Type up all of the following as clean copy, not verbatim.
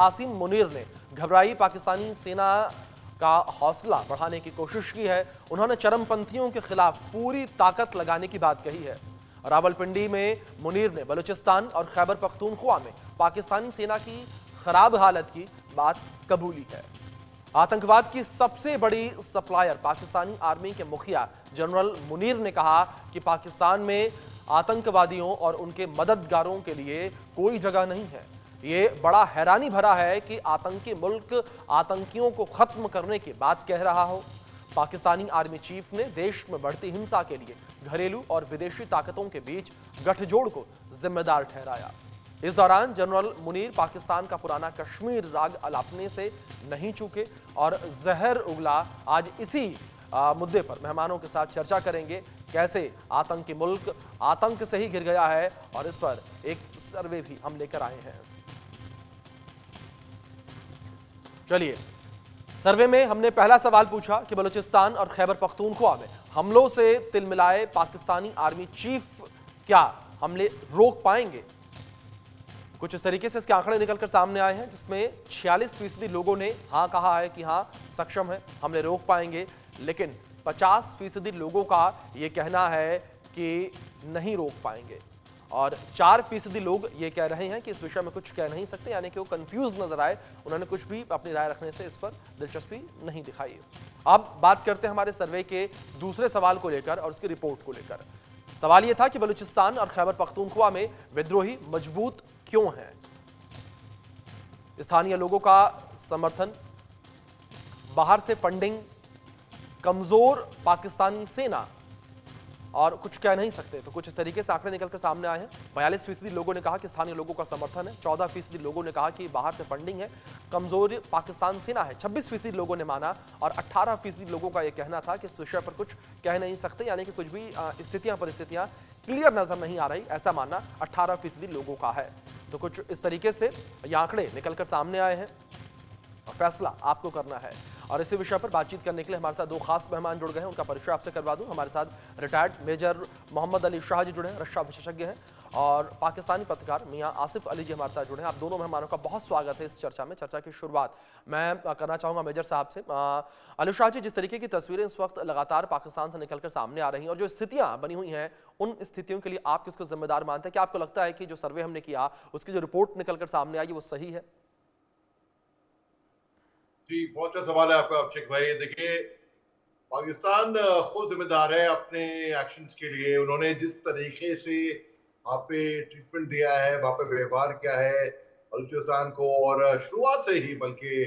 आसिम मुनीर ने घबराई पाकिस्तानी सेना का हौसला बढ़ाने की कोशिश की है। उन्होंने चरमपंथियों के खिलाफ पूरी ताकत लगाने की बात कही है। रावलपिंडी में मुनीर ने बलूचिस्तान और खैबर पख्तूनख्वा में पाकिस्तानी सेना की खराब हालत की बात कबूली है। आतंकवाद की सबसे बड़ी सप्लायर पाकिस्तानी आर्मी के मुखिया जनरल मुनीर ने कहा कि पाकिस्तान में आतंकवादियों और उनके मददगारों के लिए कोई जगह नहीं है। ये बड़ा हैरानी भरा है कि आतंकी मुल्क आतंकियों को खत्म करने की बात कह रहा हो। पाकिस्तानी आर्मी चीफ ने देश में बढ़ती हिंसा के लिए घरेलू और विदेशी ताकतों के बीच गठजोड़ को जिम्मेदार ठहराया। इस दौरान जनरल मुनीर पाकिस्तान का पुराना कश्मीर राग अलापने से नहीं चूके और जहर उगला आज इसी मुद्दे पर मेहमानों के साथ चर्चा करेंगे। कैसे आतंकी मुल्क आतंक से ही गिर गया है और इस पर एक सर्वे भी हम लेकर आए हैं। चलिए, सर्वे में हमने पहला सवाल पूछा कि बलूचिस्तान और खैबर पख्तूनख्वा में हमलों से तिलमिलाए पाकिस्तानी आर्मी चीफ क्या हमले रोक पाएंगे। कुछ इस तरीके से इसके आंकड़े निकलकर सामने आए हैं, जिसमें 46% लोगों ने हाँ कहा है कि हाँ सक्षम है, हमले रोक पाएंगे, लेकिन 50% लोगों का यह कहना है कि नहीं रोक पाएंगे और 4% लोग ये कह रहे हैं कि इस विषय में कुछ कह नहीं सकते, यानी कि वो कंफ्यूज नजर आए। उन्होंने कुछ भी अपनी राय रखने से इस पर दिलचस्पी नहीं दिखाई। अब बात करते हैं हमारे सर्वे के दूसरे सवाल को लेकर और उसकी रिपोर्ट को लेकर। सवाल यह था कि बलूचिस्तान और खैबर पख्तूनख्वा में विद्रोही मजबूत क्यों हैं। स्थानीय लोगों का समर्थन, बाहर से फंडिंग, कमजोर पाकिस्तानी सेना और कुछ कह नहीं सकते। तो कुछ इस तरीके से आंकड़े निकलकर सामने आए हैं। 42% लोगों ने कहा कि स्थानीय लोगों का समर्थन है, 14% लोगों ने कहा कि बाहर से फंडिंग है, कमजोर पाकिस्तान सेना है, 26% लोगों ने माना और 18% लोगों का यह कहना था कि इस विषय पर कुछ कह नहीं सकते, यानी कि कुछ भी स्थितियां परिस्थितियां क्लियर नजर नहीं आ रही, ऐसा मानना 18% लोगों का है। तो कुछ इस तरीके से ये आंकड़े निकलकर सामने आए हैं। फैसला आपको करना है और इसी विषय पर बातचीत करने के लिए हमारे साथ दो खास मेहमान जुड़ गए हैं। उनका परिचय आपसे करवा दूं। हमारे साथ रिटायर्ड मेजर मोहम्मद अली शाह जी जुड़े हैं, रक्षा विशेषज्ञ हैं, और पाकिस्तानी पत्रकार मियां आसिफ अली जी हमारे साथ जुड़े हैं। आप दोनों मेहमानों का बहुत स्वागत है इस चर्चा में। चर्चा की शुरुआत मैं करना चाहूंगा मेजर साहब से। अली शाह जी, जिस तरीके की तस्वीरें इस वक्त लगातार पाकिस्तान से निकलकर सामने आ रही हैं और जो स्थितियां बनी हुई हैं, उन स्थितियों के लिए आप किसको जिम्मेदार मानते हैं? क्या आपको लगता है कि जो सर्वे हमने किया उसकी जो रिपोर्ट निकलकर सामने आई वो सही है? जी, बहुत अच्छा सवाल है आपका अभिषेक भाई। देखिए, पाकिस्तान खुद जिम्मेदार है अपने एक्शंस के लिए। उन्होंने जिस तरीके से वहाँ पे ट्रीटमेंट दिया है, वहाँ पे व्यवहार किया है बलूचिस्तान को, और शुरुआत से ही बल्कि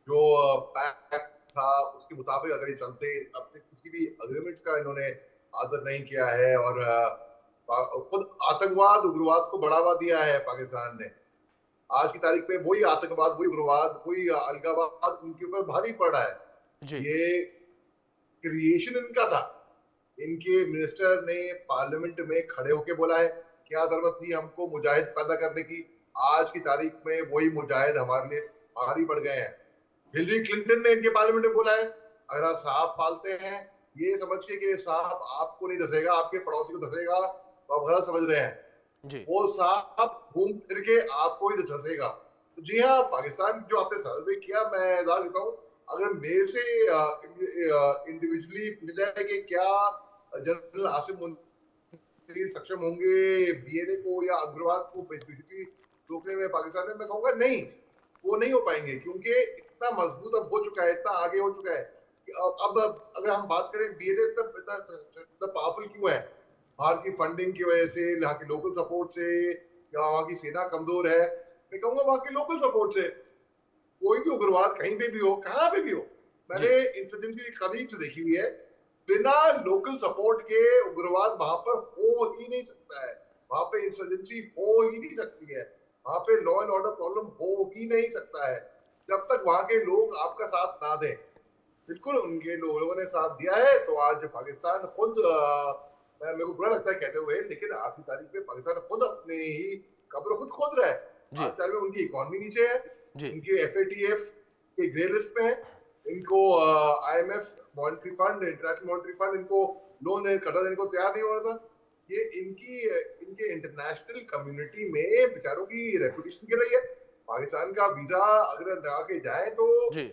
जो पैक्ट था उसके मुताबिक अगर ये चलते, अपने किसी भी अग्रीमेंट्स का इन्होंने आदर नहीं किया है और खुद आतंकवाद उग्रवाद को बढ़ावा दिया है पाकिस्तान ने। आज की तारीख में वही आतंकवाद, वही उग्रवाद, वही अलगावाद इनके ऊपर भारी पड़ रहा है। जी ये क्रिएशन इनका था। इनके मिनिस्टर ने पार्लियामेंट में खड़े होकर बोला है, क्या जरूरत थी हमको मुजाहिद पैदा करने की। आज की तारीख में वही मुजाहिद हमारे लिए भारी पड़ गए हैं। हिलरी क्लिंटन ने इनके पार्लियामेंट में बोला है, अगर आप सांप पालते हैं ये समझ के कि सांप आपको नहीं धसेगा, आपके पड़ोसी को धसेगा, तो आप गलत समझ रहे हैं। जी वो सांप घूम फिर के आपको ही धसेगा। तो जी हाँ, पाकिस्तान जो आपने सर्वे किया, मैं दावा देता हूँ, अगर मेरे से इंडिविजुअली पूछा जाए कि क्या जनरल आसिम मुनीर सक्षम होंगे बीएलए को या उग्रवाद को बेसिकली रोकने में पाकिस्तान में, मैं कहूँगा नहीं, वो नहीं हो पाएंगे, क्योंकि इतना मजबूत अब हो चुका है, इतना आगे हो चुका है कि अब अगर हम बात करें बीएलए इतना पावरफुल क्यों है, बाहर की फंडिंग की वजह से, यहाँ की लोकल सपोर्ट से, या वहाँ की सेना कमजोर है। मैं कहूंगा वहाँ की लोकल सपोर्ट से कोई भी उग्रवाद कहीं पे भी हो, कहाँ पे भी हो, मैंने इंसर्जेंसी करीब से देखी हुई है, बिना लोकल सपोर्ट के उग्रवाद वहां पर हो ही नहीं सकता है। वहां पे इंसर्जेंसी हो ही नहीं सकती है, वहां पे लॉ एंड ऑर्डर प्रॉब्लम हो ही नहीं सकता है जब तक वहां के लोग आपका साथ ना दें। बिल्कुल उनके लोगों ने साथ दिया है, तो आज पाकिस्तान खुद मेरे को बुरा लगता है कहते हुए, लेकिन आज की तारीख में पाकिस्तान खुद अपने ही कब्र खुद खोद रहा है। आज जी की तारीख में उनकी इकोनॉमी नीचे है, जी इनके एफएटीएफ के ग्रे लिस्ट पे है, इनको IMF monetary fund, international monetary fund इनको लोन कर्जा देने को तैयार नहीं हो रहा था। ये इनकी इनके इंटरनेशनल कम्युनिटी में बेचारों की रेपुटेशन गिर रही है। पाकिस्तान का वीजा अगर लगा के जाए तो जी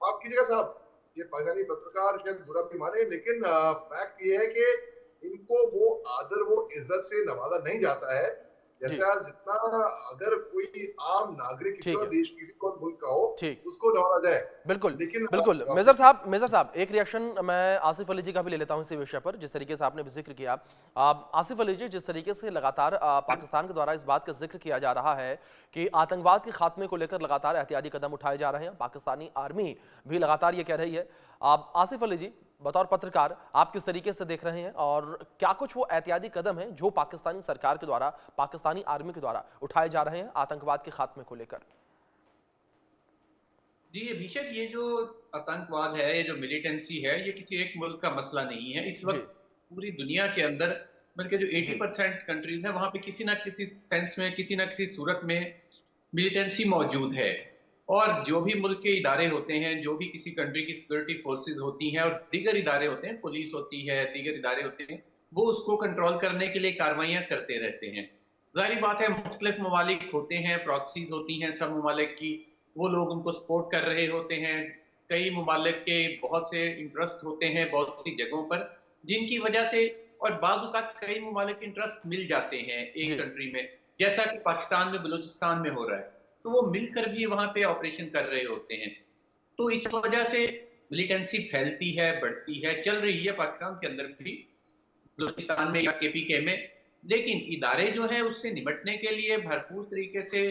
माफ कीजिएगा साहब, ये पाकिस्तानी पत्रकार शायद बुरा भी माने, लेकिन फैक्ट ये है कि इनको वो आदर वो इज्जत से नवाजा नहीं जाता है जी जैसा जितना अगर कोई आम नागरिक किसी ठीक और है देश किसी और मुल्क का हो ठीक उसको नवाजा जाए। बिल्कुल लेकिन बिल्कुल मेजर साहब एक रिएक्शन मैं आसिफ अली जी का भी ले लेता हूं इसी विषय पर जिस तरीके से आपने भी जिक्र किया। आसिफ अली जी जिस तरीके से लगातार पाकिस्तान के द्वारा इस बात का जिक्र किया जा रहा है कि आतंकवाद के खात्मे को लेकर लगातार एहतियाती कदम उठाए जा रहे हैं, पाकिस्तानी आर्मी भी लगातार ये कह रही है। आसिफ अली जी बतौर पत्रकार आप किस तरीके से देख रहे हैं और क्या कुछ वो एहतियाती कदम हैं जो पाकिस्तानी सरकार के द्वारा पाकिस्तानी आर्मी के द्वारा उठाए जा रहे हैं आतंकवाद के खात्मे को लेकर? जी अभिषेक, ये जो आतंकवाद है, ये जो मिलिटेंसी है, ये किसी एक मुल्क का मसला नहीं है। इस जी वक्त पूरी दुनिया के अंदर बल्कि जो जी 80% कंट्रीज है वहां पे किसी ना किसी सेंस में, किसी ना किसी सूरत में मिलिटेंसी मौजूद है। और जो भी मुल्क के इदारे होते हैं, जो भी किसी कंट्री की सिक्योरिटी फोर्सेज होती हैं और दीगर इदारे होते हैं, पुलिस होती है, दीगर इदारे होते हैं, वो उसको कंट्रोल करने के लिए कार्रवाइयां करते रहते हैं। जाहिर बात है, मुख्तलिफ ममालिक होते हैं, प्रॉक्सीज होती हैं सब ममालिक की, वो लोग उनको सपोर्ट कर रहे होते हैं। कई ममालिक के बहुत से इंटरेस्ट होते हैं बहुत सी जगहों पर, जिनकी वजह से और बाज़ औक़ात कई ममालिक इंटरेस्ट मिल जाते हैं एक जी कंट्री में, जैसा कि पाकिस्तान में बलूचिस्तान में हो रहा है। तो वो मिलकर भी वहाँ पे ऑपरेशन कर रहे होते हैं। तो इस वजह से मिलिटेंसी फैलती है, बढ़ती है, चल रही है पाकिस्तान के अंदर भी, बलूचिस्तान में या केपीके में। लेकिन इदारे जो हैं उससे निपटने के लिए भरपूर तरीके से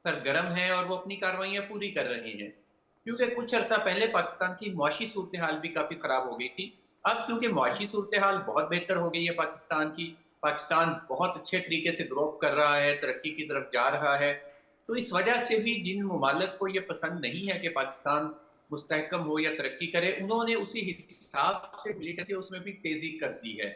सरगर्म हैं और वो अपनी कार्रवाइयां पूरी कर रहे हैं। क्योंकि कुछ अर्सा पहले पाकिस्तान की मुआशी सूरत हाल भी काफी खराब हो गई थी। अब क्योंकि मुआशी सूरत हाल बहुत बेहतर हो गई है पाकिस्तान की, पाकिस्तान बहुत अच्छे तरीके से ग्रोथ कर रहा है, तरक्की की तरफ जा रहा है। तो इस वजह से भी जिन ममालिक को ये पसंद नहीं है कि पाकिस्तान मुस्तहकम हो या तरक्की करे, उन्होंने उसी हिसाब से मिलिटेंसी उसमें भी तेजी कर दी है।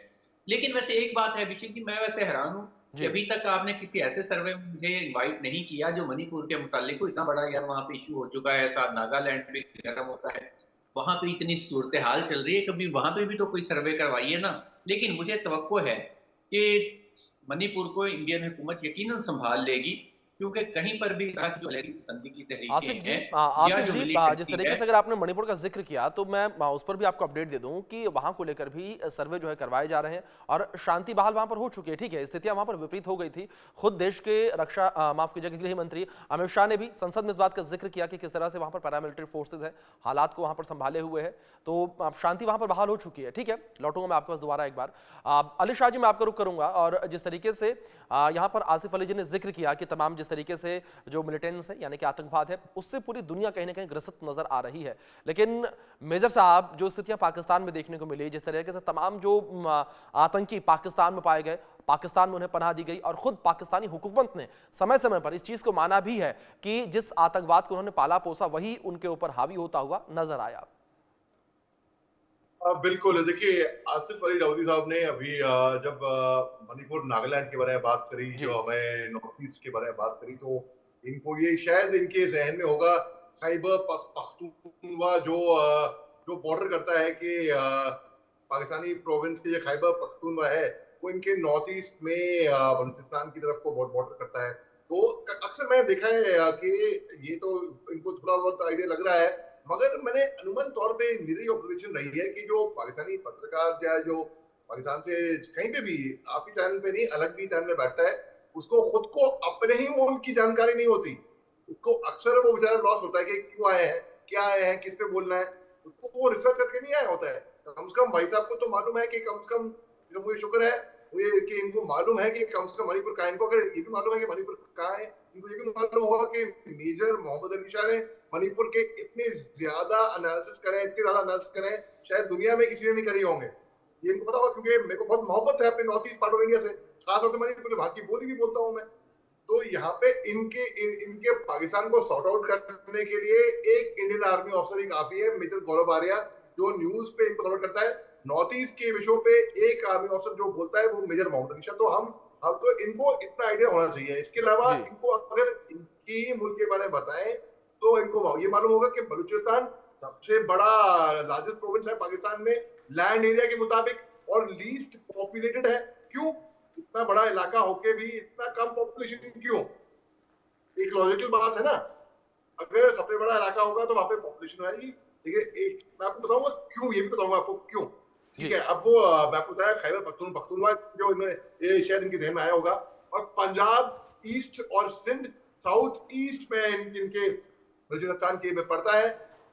लेकिन वैसे एक बात है अभिषेक जी, मैं वैसे हैरान हूँ कि जी अभी तक आपने किसी ऐसे सर्वे में मुझे इनवाइट नहीं किया जो मणिपुर के मुतालिक को, इतना बड़ा यार वहाँ पे इशू हो चुका है, साथ नागालैंड भी गर्म होता है, वहाँ पे इतनी सूरत हाल चल रही है, कभी वहाँ पे भी तो कोई सर्वे करवाइए ना। लेकिन मुझे तवक्को है कि मणिपुर को इंडियन हुकूमत यकीनन संभाल लेगी, क्योंकि कहीं पर भी जो पसंदी की आसिफ तहरीकें जी हैं या आसिफ जो जी जिस मिलिटेंसी तरीके है। से अगर आपने मणिपुर का जिक्र किया तो मैं उस पर भी आपको अपडेट दे दूं कि वहां को लेकर भी सर्वे जो है करवाए जा रहे हैं और शांति बहाल वहां पर हो चुकी है। ठीक है, स्थितियां वहां पर विपरीत हो गई थी। खुद देश के माफ कीजिएगा गृह मंत्री अमित शाह ने भी संसद में इस बात का जिक्र किया कि किस तरह से वहां पर पैरामिलिट्री फोर्सेज है, हालात को वहां पर संभाले हुए है, तो शांति वहां पर बहाल हो चुकी है। ठीक है, लौटूंगा मैं आपके पास दोबारा एक बार। अली शाह जी मैं आपका रुख करूंगा और जिस तरीके से यहाँ पर आसिफ अली जी ने जिक्र किया कि तमाम जिस तरीके से जो मिलिटेंस है यानी कि आतंकवाद है उससे पूरी दुनिया कहीं ना कहीं ग्रसित नजर आ रही है। लेकिन मेजर साहब जो स्थितियां पाकिस्तान में देखने को मिली, जिस तरीके से तमाम जो आतंकी पाकिस्तान में पाए गए, पाकिस्तान में उन्हें पनाह दी गई और खुद पाकिस्तानी हुकूमत ने समय समय पर इस चीज को माना भी है कि जिस आतंकवाद को उन्होंने पाला पोसा वही उनके ऊपर हावी होता हुआ नजर आया। बिल्कुल, देखिए आसिफ अली दाऊदी साहब ने अभी जब मणिपुर नागालैंड के बारे में बात करी, जी जो हमें नॉर्थ ईस्ट के बारे में बात करी, तो इनको ये शायद इनके जहन में होगा खैबर पख्तूनख्वा जो बॉर्डर करता है कि पाकिस्तानी प्रोविंस के जो खैबर पख्तूनख्वा है वो इनके नॉर्थ ईस्ट में बलूचिस्तान की तरफ को बॉर्डर करता है। तो अक्सर मैंने देखा है कि ये तो इनको थोड़ा बहुत आइडिया लग रहा है, मगर मैंने अनुमान तौर पे मेरी ऑब्जर्वेशन रही है कि जो पाकिस्तानी पत्रकार या जो पाकिस्तान से कहीं पे भी आपके चैनल पे नहीं अलग भी चैनल में बैठता है, उसको खुद को अपने ही मुल्क की जानकारी नहीं होती। उसको अक्सर वो बेचारा लॉस होता है कि क्यों आए हैं, क्या आए हैं, किस पे बोलना है, उसको वो रिसर्च करके नहीं आया होता है। कम से कम भाई साहब को तो मालूम है कि कम से कम जो मुझे शुक्र है मुझे कि इनको मालूम है कि कम से कम मणिपुर कहाँ है। इनको अगर ये भी मालूम है कि मणिपुर कहाँ है, इनको ये भी मालूम होगा कि मेजर मोहम्मद अली शाह ने मणिपुर के इतने ज्यादा एनालिसिस करें, इतने ज्यादा एनालिसिस करें, शायद दुनिया में किसी ने नहीं करी होंगे। ये इनको पता होगा क्योंकि मेरे को बहुत मोहब्बत है अपने north east part of India से, खासतौर से मणिपुर के, वहां की बोली भी बोलता हूँ मैं। तो यहाँ पे इनके पाकिस्तान को सॉर्ट आउट करने के लिए एक इंडियन आर्मी ऑफिसर ही काफी है, मेजर गौरव आर्या, जो न्यूज पे इनको सॉर्ट करता है। नॉर्थ ईस्ट के विषयों पे एक आर्मी ऑफिसर जो बोलता है वो मेजर मोहम्मद अली शाह। तो हम तो इनको इतना आइडिया होना चाहिए। इसके अलावा इनको अगर इनकी मुल्क के बारे में बताएं तो इनको ये मालूम होगा कि बलूचिस्तान सबसे बड़ा लार्जेस्ट प्रोविंस है पाकिस्तान में लैंड एरिया के मुताबिक और लीस्ट पॉपुलेटेड है। क्यों? इतना बड़ा इलाका होके भी इतना कम पॉपुलेशन क्यों? एक लॉजिकल बात है ना, अगर सबसे बड़ा इलाका होगा तो वहां पे पॉपुलेशन आएगी। ठीक है, एक मैं आपको बताऊंगा क्यों, ये भी बताऊंगा आपको क्यों। ठीक है, अब वो मैं आपको बताया खैबर पख्तूनख्वा जो इन्होंने, ये शायद इनके जहन में आया होगा, और पंजाब ईस्ट और सिंध साउथ ईस्ट में इनके बलूचिस्तान के में पड़ता है,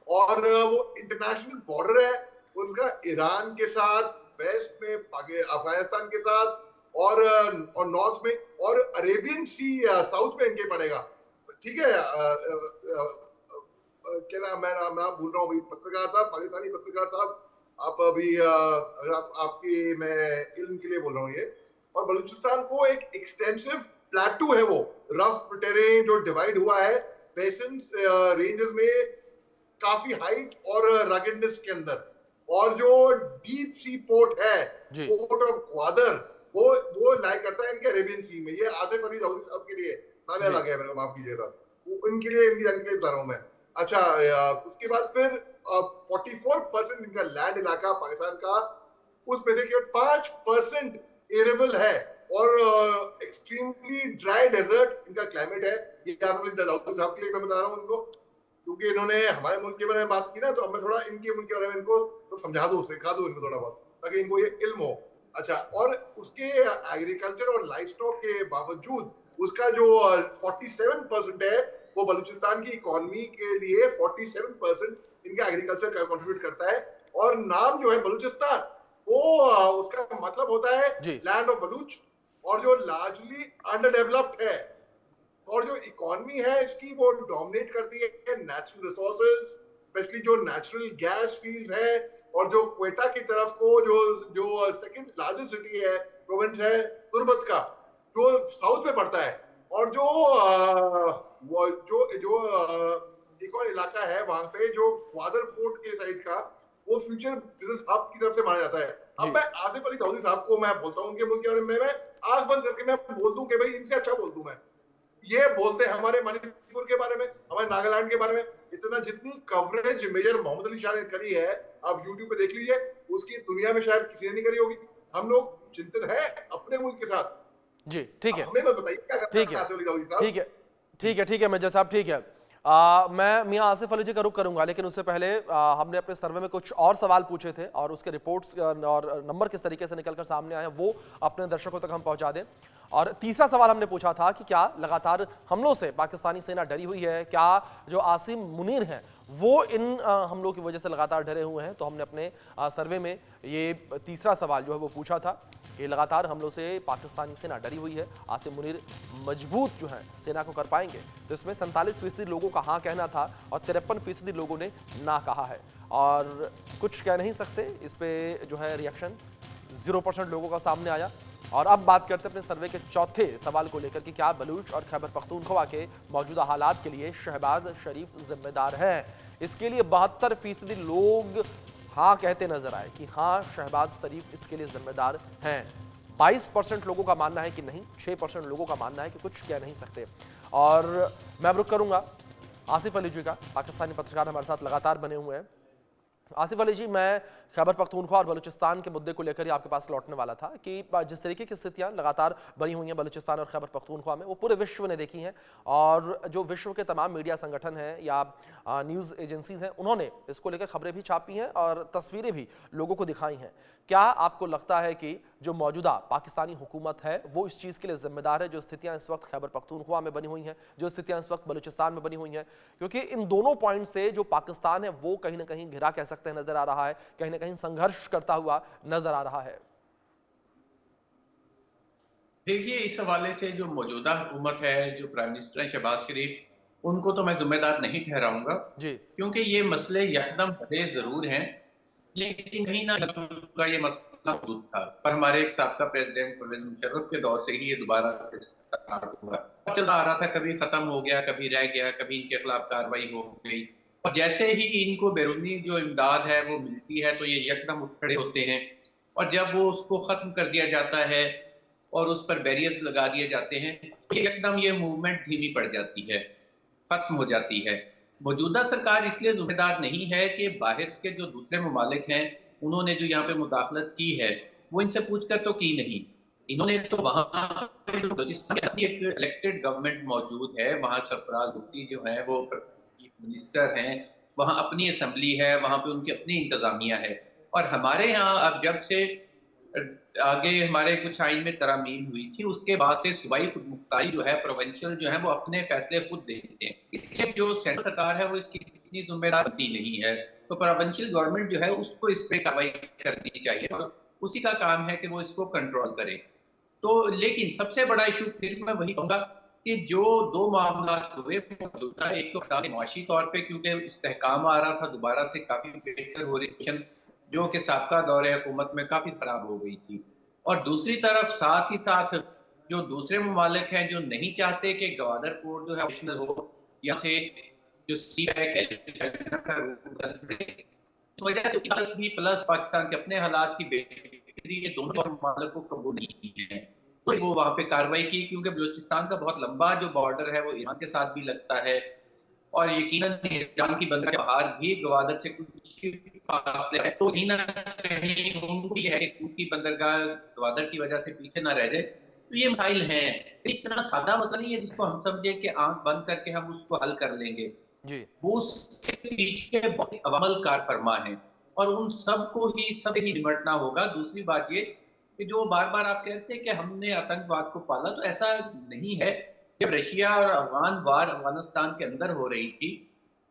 और वो इंटरनेशनल बॉर्डर है उनका ईरान के साथ, वेस्ट में अफगानिस्तान के साथ, और नॉर्थ में, और अरेबियन सी साउथ में इनके पड़ेगा। ठीक है, क्या नाम, मैं नाम भूल रहा हूँ, पत्रकार साहब, पाकिस्तानी पत्रकार साहब, आप अभी अगर आपकी मैं इल्म के लिए बोल रहा हूँ ये। और बलूचिस्तान को एक एक्सटेंसिव प्लेटू है, वो रफ टेरेन जो डिवाइड हुआ है बेसिन रेंजेस में, काफी हाइट और रगेडनेस के अंदर, और जो डीप सी पोर्ट है, पोर्ट ऑफ ग्वादर, वो लाई करता है इनके अरेबियन सी में। ये आसिफ अली दाऊदी साहब के लिए नाम याद आ गया मेरे को, माफ कीजिएगा, इनके लिए, इनकी जानकारी के लिए बता रहा हूँ मैं। अच्छा, उसके बाद फिर 44% इनका लैंड इलाका पाकिस्तान का, उसमें से केवल 5% एरेबल है, और एक्सट्रीमली ड्राई डेजर्ट इनका क्लाइमेट है। ये आसिफ अली दाऊदी साहब के लिए मैं बता रहा हूँ इनको, क्योंकि इन्होंने हमारे मुल्क के बारे में बात की ना, तो अब मैं थोड़ा इनके मुल्क के बारे में इनको तो समझा दूं, सिखा दूं इनको थोड़ा बहुत, ताकि इनको ये इल्म हो। अच्छा, और उसके एग्रीकल्चर और लाइवस्टॉक के बावजूद उसका जो 47% है, वो बलूचिस्तान की इकोनॉमी के लिए 47% इनका एग्रीकल्चर का कंट्रीब्यूट करता है। और नाम जो है बलूचिस्तान, वो उसका मतलब होता है लैंड ऑफ बलूच, और जो लार्जली अंडर डेवलप्ड है, और जो इकोनॉमी है इसकी वो डोमिनेट करती है नेचुरल रिसोर्सेज, स्पेशली जो नेचुरल गैस फील्ड्स है, और जो क्वेटा की तरफ को जो सेकंड लार्जेस्ट सिटी है, प्रोविंस है तुर्बत का, जो साउथ में पड़ता है, और जो एक और इलाका है वहां पे जो ग्वादर पोर्ट के साइड का, वो फ्यूचर बिजनेस हब की तरफ से माना जाता है। अब मैं आसिफ अली दाऊदी साहब को मैं बोलता हूँ उनके मुल्क के बारे में, मैं आंख बंद करके मैं बोल दूं कि भाई इनसे अच्छा बोल दूं मैं। ये बोलते हैं हमारे मणिपुर के बारे में, हमारे नागालैंड के बारे में, इतना जितनी कवरेज मेजर मोहम्मद अली शाह ने करी है, आप यूट्यूब पे देख लीजिए, उसकी दुनिया में शायद किसी ने नहीं करी होगी। हम लोग चिंतित हैं अपने मुल्क के साथ। जी ठीक है, हमें बताइए क्या करना है आसिफ अली दाऊदी साहब। ठीक है, ठीक है, ठीक है मेजर साहब, ठीक है। मैं मियां आसिफ अली जी का रुख करूंगा, लेकिन उससे पहले हमने अपने सर्वे में कुछ और सवाल पूछे थे, और उसके रिपोर्ट्स और नंबर किस तरीके से निकलकर सामने आए हैं वो अपने दर्शकों तक हम पहुंचा दें। और तीसरा सवाल हमने पूछा था कि क्या लगातार हमलों से पाकिस्तानी सेना डरी हुई है, क्या जो आसिम मुनीर हैं वो इन हमलों की वजह से लगातार डरे हुए हैं। तो हमने अपने सर्वे में ये तीसरा सवाल जो है वो पूछा था कि लगातार हमलों से पाकिस्तानी सेना डरी हुई है, आसिम मुनीर मजबूत जो है सेना को कर पाएंगे। तो इसमें 47% लोगों का हाँ कहना था, और 53% लोगों ने ना कहा है, और कुछ कह नहीं सकते इस पे जो है रिएक्शन 0% लोगों का सामने आया। और अब बात करते हैं अपने सर्वे के चौथे सवाल को लेकर कि क्या बलूच और खैबर पख्तूनख्वा के मौजूदा हालात के लिए शहबाज शरीफ जिम्मेदार है। इसके लिए 72% लोग हाँ कहते नजर आए कि हाँ शहबाज शरीफ इसके लिए जिम्मेदार हैं। 22% लोगों का मानना है कि नहीं, 6% लोगों का मानना है कि कुछ कह नहीं सकते। और मैं अब रुख करूंगा आसिफ अली जी का, पाकिस्तानी पत्रकार हमारे साथ लगातार बने हुए हैं। आसिफ अली जी, मैं खैबर पख्तूनख्वा और बलूचिस्तान के मुद्दे को लेकर ही आपके पास लौटने वाला था कि जिस तरीके की स्थितियां लगातार बनी हुई हैं बलूचिस्तान और खैबर पख्तूनख्वा में, वो पूरे विश्व ने देखी हैं, और जो विश्व के तमाम मीडिया संगठन हैं या न्यूज़ एजेंसीज हैं, उन्होंने इसको लेकर खबरें भी छापी हैं और तस्वीरें भी लोगों को दिखाई हैं। क्या आपको लगता है कि जो मौजूदा पाकिस्तानी हुकूमत है वो इस चीज़ के लिए जिम्मेदार है जो स्थितियां इस वक्त खैबर पख्तूनख्वा में बनी हुई हैं, जो स्थितियां इस वक्त बलूचिस्तान में बनी हुई हैं? क्योंकि इन दोनों पॉइंट से जो पाकिस्तान है वो कहीं ना कहीं घिरा कह सकते हैं नजर आ रहा है, कहीं ना कहीं संघर्ष करता हुआ नजर आ रहा है। देखिए, इस हवाले से जो मौजूदा हुकूमत है, जो प्राइम मिनिस्टर है शहबाज शरीफ, उनको तो मैं जिम्मेदार नहीं ठहराऊंगा जी, क्योंकि ये मसले यकदम बड़े जरूर हैं, लेकिन कहीं ना का ये मसला मौजूद था। पर हमारे एक साबका प्रेसिडेंट परवेज मुशर्रफ के दौर से ही ये दोबारा से स्टार्ट हुआ, चला आ रहा था, कभी खत्म हो गया, कभी रह गया, कभी इनके खिलाफ कार्रवाई हो गई, और जैसे ही इनको बैरूनी जो इमदाद है वो मिलती है तो ये यकदम उठ खड़े होते हैं, और जब वो उसको खत्म कर दिया जाता है और उस पर बैरियर्स लगा दिए जाते हैं, एकदम ये मूवमेंट धीमी पड़ जाती है, खत्म हो जाती है। मौजूदा सरकार इसलिए जिम्मेदार नहीं है कि बाहर के जो दूसरे ममालिक हैं उन्होंने जो यहाँ पे मुदाखलत की है वो इनसे पूछकर तो की नहीं, इन्होंने तो वहां पे जो बलूचिस्तान की एक इलेक्टेड गवर्नमेंट मौजूद है, वहां सरफराज भुट्टी जो है वो चीफ मिनिस्टर हैं, वहां अपनी असेंबली है, वहां पे उनकी अपनी इंतजामिया है। और हमारे यहाँ अब जब से आगे हमारे कुछ आइन में तरामीम हुई थी, उसके बाद से सूबाई खुद मुख्तारी जो है, प्रोविंशियल जो है, वो अपने फैसले खुद देते हैं। इसलिए जो सेंट्रल सरकार है वो इसकी इतनी जिम्मेदार बनती नहीं है, तो प्रोविंशियल गवर्नमेंट जो है उसको इस पे कार्रवाई करनी चाहिए और उसी का काम है कि वो इसको कंट्रोल करे। तो लेकिन सबसे बड़ा इशू फिर मैं वही कहूंगा कि जो दो मामला हुए, दूसरा एक तो मुआशी तौर पे क्योंकि इस्तेहकाम आ रहा था, दोबारा से काफी बेहतर हो रही, जो कि साबका दौरे हुकूमत में काफी खराब हो गई थी। और दूसरी तरफ साथ ही साथ जो दूसरे ममालिक हैं जो नहीं चाहते कि गवादर पोर्ट जो है ऑपरेशनल हो, या से जो सी पैक वजह से भी प्लस पाकिस्तान के अपने हालात की बेहतरी, ये दोनों ममालिक को कबूल नहीं है, तो वो वहां पे कार्रवाई की, क्योंकि बलूचिस्तान का बहुत लंबा जो बॉर्डर है वो ईरान के साथ भी लगता है और यकीनन ईरान की बंदरगाह के बाहर भी गवादर से कुछ फासले है, तो कहीं ना कहीं उनको ये है कि उनकी बंदरगाह गवादर की वजह से पीछे ना रह जाए। तो ये मसाइल हैं, इतना सादा मसला नहीं है जिसको हम समझे कि आंख बंद करके हम उसको हल कर लेंगे। जी वो उसके पीछे बहुत अवामल कार फरमा है और उन सबको ही सब ही निपटना होगा। दूसरी बात ये कि जो बार बार आप कहते हैं कि हमने आतंकवाद को पाला, तो ऐसा नहीं है। जब रशिया और अफगान वार अफगानिस्तान के अंदर हो रही थी,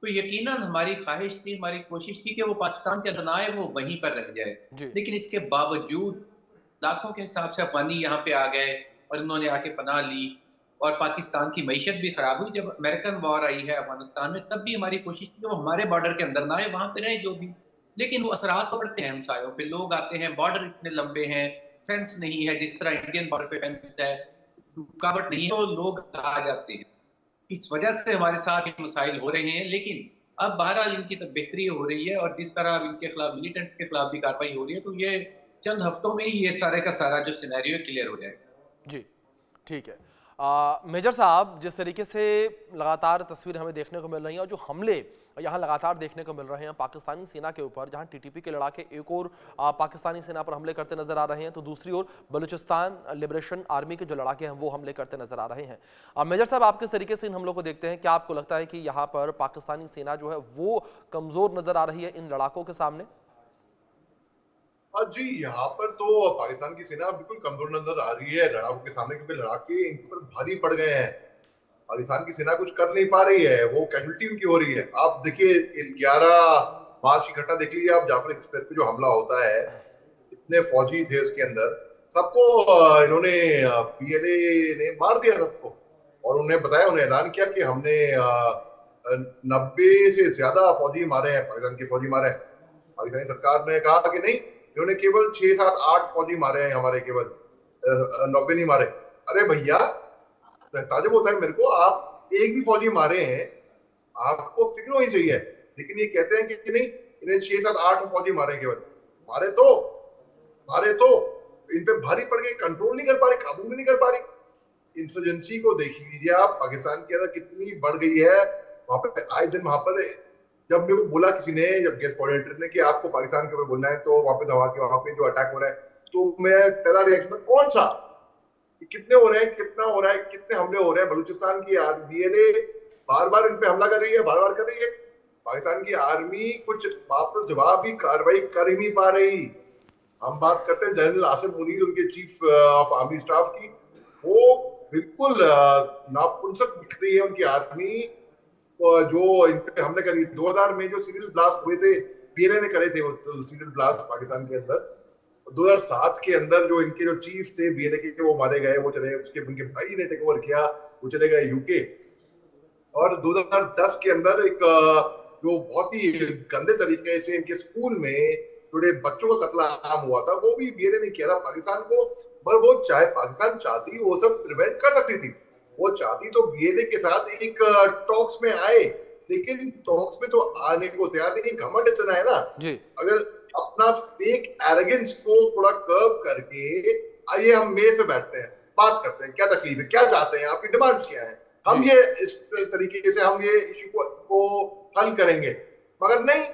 तो यकीनन हमारी ख्वाहिश थी, हमारी कोशिश थी कि वो पाकिस्तान के अंदर ना आए, वो वहीं पर रह जाए। जी लेकिन इसके बावजूद लाखों के हिसाब से अफगानी यहाँ पे आ गए और इन्होंने आके पनाह ली और पाकिस्तान की मईशत भी खराब हुई। जब अमेरिकन वॉर आई है अफगानिस्तान में, तब भी हमारी कोशिश थी कि वो हमारे बॉर्डर के अंदर ना आए, वहां पे रहे जो भी। लेकिन वो असरात तो पड़ते हैं हमसायों पे, लोग आते हैं, बॉर्डर इतने लंबे हैं, फेंस नहीं है जिस तरह इंडियन बॉर्डर पे फेंस है, रुकावट नहीं है, तो लोग आ जाते हैं। इस वजह से हमारे साथ ये मसाइल हो रहे हैं। लेकिन अब बहरहाल इनकी तो बेहतरी हो रही है और जिस तरह अब इनके खिलाफ मिलिटेंट्स के खिलाफ भी कार्रवाई हो रही है, तो ये चंद हफ्तों में ही ये सारे का सारा जो सिनेरियो क्लियर हो जाएगा। जी ठीक है। मेजर साहब, जिस तरीके से लगातार तस्वीर हमें देखने को मिल रही है और जो हमले यहाँ लगातार देखने को मिल रहे हैं पाकिस्तानी सेना के ऊपर, जहाँ टीटीपी के लड़ाके एक और पाकिस्तानी सेना पर हमले करते नजर आ रहे हैं, तो दूसरी ओर बलूचिस्तान लिबरेशन आर्मी के जो लड़ाके हैं वो हमले करते नजर आ रहे हैं। मेजर साहब, आप किस तरीके से इन हमलों को देखते हैं? क्या आपको लगता है कि यहाँ पर पाकिस्तानी सेना जो है वो कमजोर नजर आ रही है इन लड़ाकों के सामने? हाँ जी, यहाँ पर तो पाकिस्तान की सेना बिल्कुल कमजोर नजर आ रही है लड़ाकों के सामने, क्योंकि लड़ाके इनके ऊपर भारी पड़ गए हैं। पाकिस्तान की सेना कुछ कर नहीं पा रही है, वो कैजुअलिटी उनकी हो रही है। आप देखिए 11 मार्च की घटना देख लीजिए आप, जाफर एक्सप्रेस पे जो हमला होता है, इतने फौजी थे उसके अंदर, सबको इन्होंने पीएलए ने मार दिया सबको। और उन्हें बताया, उन्हें ऐलान किया कि हमने 90 से ज्यादा फौजी मारे हैं, पाकिस्तान के फौजी मारे हैं। पाकिस्तानी सरकार ने कहा कि नहीं, इन्होंने केवल 6, 7, 8 फौजी मारे हैं हमारे, केवल 90 नहीं मारे। अरे भैया, ताजुब होता है मेरे को, आप एक भी फौजी मारे हैं आपको फिक्र होनी चाहिए। लेकिन ये कहते हैं कि नहीं, इन्हें 6, 7, 8 फौजी मारे केवल। मारे तो इन पे भारी पड़ गई, कंट्रोल नहीं कर पा रहे, काबू में नहीं कर पा रही। इंसर्जेंसी को देख लीजिए आप, पाकिस्तान के अंदर कितनी बढ़ गई है। वहां पे आए दिन, वहां पर जब मेरे को बोला किसी ने, जब गेस्ट कोऑर्डिनेटर ने, कि आपको पाकिस्तान के ऊपर बोलना है, तो वापस वहां पे जो अटैक हो रहा है, तो मैं पहला रिएक्शन था कौन सा, कितने हो रहे हैं, कितना हो रहा है, कितने हमले हो रहे हैं। बलूचिस्तान की बीएलए बार बार इन पे हमला कर रही है, बार बार कर रही है। पाकिस्तान की आर्मी कुछ वापस जवाब भी कार्रवाई कर ही नहीं पा रही। हम बात करते हैं जनरल आसिम मुनीर, उनके चीफ ऑफ आर्मी स्टाफ की, वो बिल्कुल नापुंसक दिख रही है उनकी आर्मी। जो इन पे हमले करी 2000 में, जो सीरियल ब्लास्ट हुए थे, पीएलए ने करे थे वो सीरियल ब्लास्ट पाकिस्तान के अंदर। 2007 के अंदर जो इनके जो चीफ थे बीएलए के, वो मारे गए, वो चले, उसके उनके भाई ने टेक ओवर किया, वो चले गए यूके। और 2010 के अंदर एक जो बहुत ही गंदे तरीके से इनके स्कूल में थोड़े बच्चों का कत्ल आम हुआ था, वो भी बीएलए ने किया था पाकिस्तान को। पर वो चाहे पाकिस्तान चाहती, वो सब प्रिवेंट कर सकती थी। वो चाहती तो बीएलए के साथ एक टॉक्स में आए, लेकिन टॉक्स में तो आने को तैयार नहीं। घमंड इतना है ना जी। अगर अपना फेक एरोगेंस को थोड़ा कर्व करके, आइए हम मेज पे बैठते हैं, बात करते हैं, क्या तकलीफ है, क्या चाहते हैं, आपकी डिमांड्स क्या है, हम ये इस तरीके से हम ये इश्यू को हल करेंगे। मगर नहीं,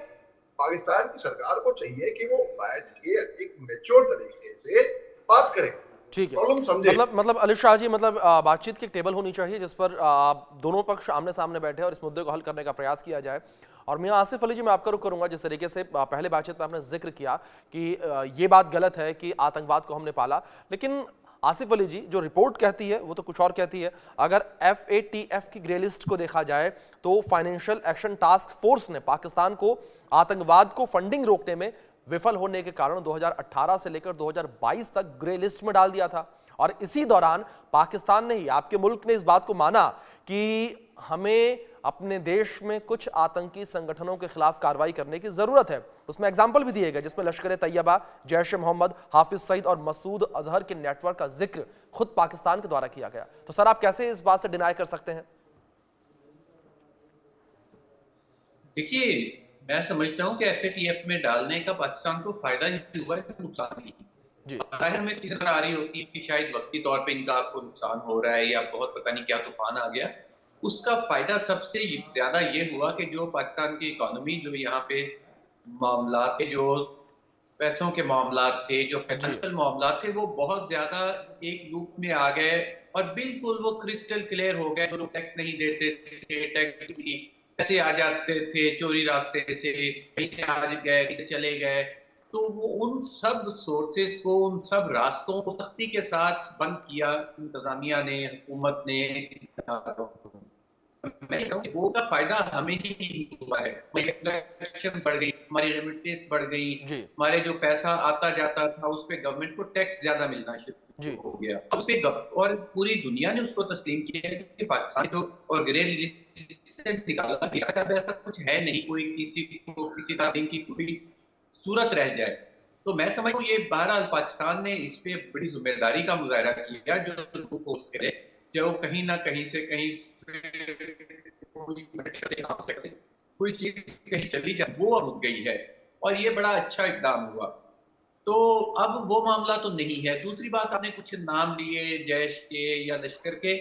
पाकिस्तान की सरकार को चाहिए कि वो बैठ के एक मैच्योर तरीके से बात करें। ठीक है, प्रॉब्लम समझे। मतलब अली शाह जी, मतलब बातचीत की एक टेबल होनी चाहिए जिस पर दोनों पक्ष आमने सामने बैठे और इस मुद्दे को हल करने का प्रयास किया जाए। और मियां आसिफ अली जी, मैं आपका रुख करूंगा। जिस तरीके से पहले बातचीत में आपने जिक्र किया कि ये बात गलत है कि आतंकवाद को हमने पाला, लेकिन आसिफ अली जी, जो रिपोर्ट कहती है वो तो कुछ और कहती है। अगर FATF की ग्रे लिस्ट को देखा जाए तो फाइनेंशियल एक्शन टास्क फोर्स ने पाकिस्तान को आतंकवाद को फंडिंग रोकने में विफल होने के कारण 2018 से लेकर 2022 तक ग्रे लिस्ट में डाल दिया था। और इसी दौरान पाकिस्तान ने ही, आपके मुल्क ने इस बात को माना कि हमें अपने देश में कुछ आतंकी संगठनों के खिलाफ कार्रवाई करने की जरूरत है। उसमें एग्जाम्पल भी दिए गए जिसमें लश्कर तैयबा, जैश ए मोहम्मद, हाफिज सईद और मसूद अजहर के नेटवर्क का जिक्र खुद पाकिस्तान के द्वारा किया गया। तो सर, आप कैसे इस बात से डिनाई कर सकते हैं? देखिए, मैं समझता हूं कि FATF में डालने का पाकिस्तान को फायदा ही हुआ है, नुकसान नहीं। जी, जाहिर में चीज़ नजर आ रही होती है कि शायद वक्ती तौर पे इनका आपको नुकसान हो रहा है या बहुत पता नहीं क्या तूफान आ गया। उसका फायदा सबसे ज्यादा ये हुआ कि जो पाकिस्तान की इकोनॉमी, जो यहाँ पे मामला के, जो पैसों के मामला थे, जो जी, फाइनेंशियल मामला थे, वो बहुत ज्यादा एक लूप में आ गए और बिल्कुल वो क्रिस्टल क्लियर हो गए। जो लोग टैक्स नहीं देते थे, टैक्स की पैसे आ जाते थे चोरी रास्ते से, कहीं से आ गए, कहीं से चले गए, तो वो उन सब सोर्सेस को, उन सब रास्तों को सख्ती के साथ बंद किया इंतजामिया ने, हुकूमत ने। मैं कहता हूं कि वो का फायदा हमें ही हुआ है। हमारी एक्सपेक्टेशन बढ़ गई, हमारी रेमिटेंस बढ़ गई, जी, हमारे जो पैसा आता जाता था उस पे गवर्नमेंट को टैक्स ज्यादा मिलना जी, शुरू हो गया। उस पे और पूरी दुनिया ने उसको तस्लीम किया है कि पाकिस्तान तो और ग्रे लिस्ट से निकाला गया है। अब ऐसा कुछ है नहीं, कोई किसी को किसी तरह की कोई सूरत रह जाए। तो मैं समझता हूँ ये बहरहाल पाकिस्तान ने इस पे बड़ी जिम्मेदारी का मुजाहरा किया, जो फोर्स करे, जो कहीं ना कहीं से कोई चीज कहीं चली जाए, वो अब रुक गई है और ये बड़ा अच्छा इकदाम हुआ। तो अब वो मामला तो नहीं है। दूसरी बात, आपने कुछ नाम लिए जैश के या लश्कर के,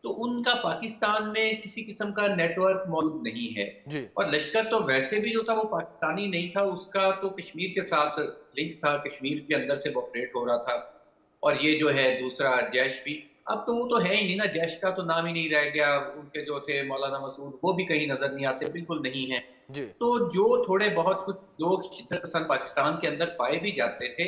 तो उनका पाकिस्तान में किसी किस्म का नेटवर्क मौजूद नहीं है। जी, और लश्कर तो वैसे भी जो था वो पाकिस्तानी नहीं था, उसका तो कश्मीर के साथ लिंक था, कश्मीर के अंदर से वो ऑपरेट हो रहा था। और ये जो है दूसरा जैश भी, अब तो वो तो है ही नहीं ना, जैश का तो नाम ही नहीं रह गया। उनके जो थे मौलाना मसूद, वो भी कहीं नजर नहीं आते, बिल्कुल नहीं है। जी, तो जो थोड़े बहुत कुछ लोग शिद्दत पसंद पाकिस्तान के अंदर पाए भी जाते थे,